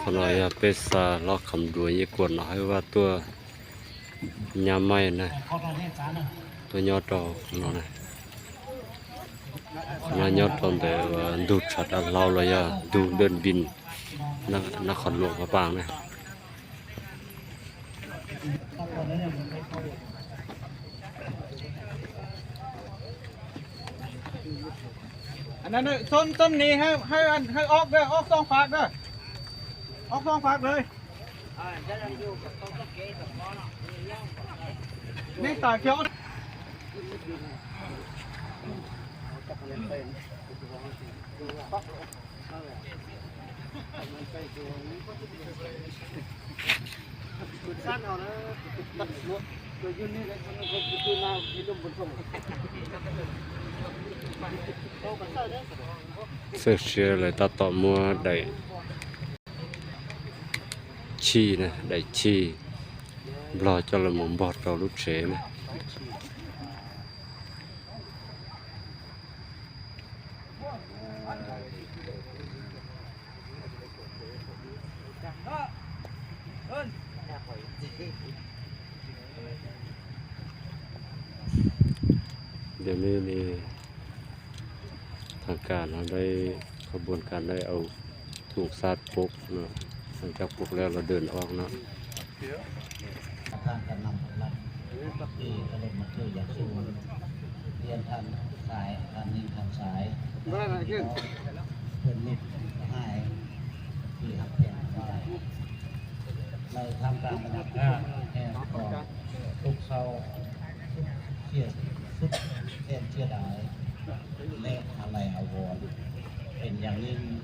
คนเราอยากไปสาล็อกคำดูยี่กวนให้ว่าตัวยาไม้นะตัวยอดดอกนั่นนะนายอดตอนแต่ดูชัดเราเลยอะดูเดินบินนครหลวงพระปางนะอันนั้นต้นนี้ให้ออกเด้อออกสองฝากเด้อออกสองฝากเลยนี่ตาเขียวสั้นเอานะตัดหัวตัวยืนนี่เลยมันก็คือมาที่ลมบนส่งเสื้อเชียเลยตัดต่อมัวได้ชีนะได้ชีบลอจะละมุมบอดเราลุกเฉยนะเดี๋ยวนี้นี่ทางการเราได้ขบวนการได้เอาถูกซาดปุ๊บเนาะหลังจากปุ๊บแล้วเราเดินออกเนาะทางการนำของรัฐที่กระเด็นมาช่วยอยากสู้เรียนทางสายการนิ่งทางสายเพื่อนนิดให้ที่หักแขนได้เราทำการประดับแห่ของทุกเศร้าเชี่ยสุดเชี่ยดายเลขอะไรอาวรเป็นอย่างยิ่ง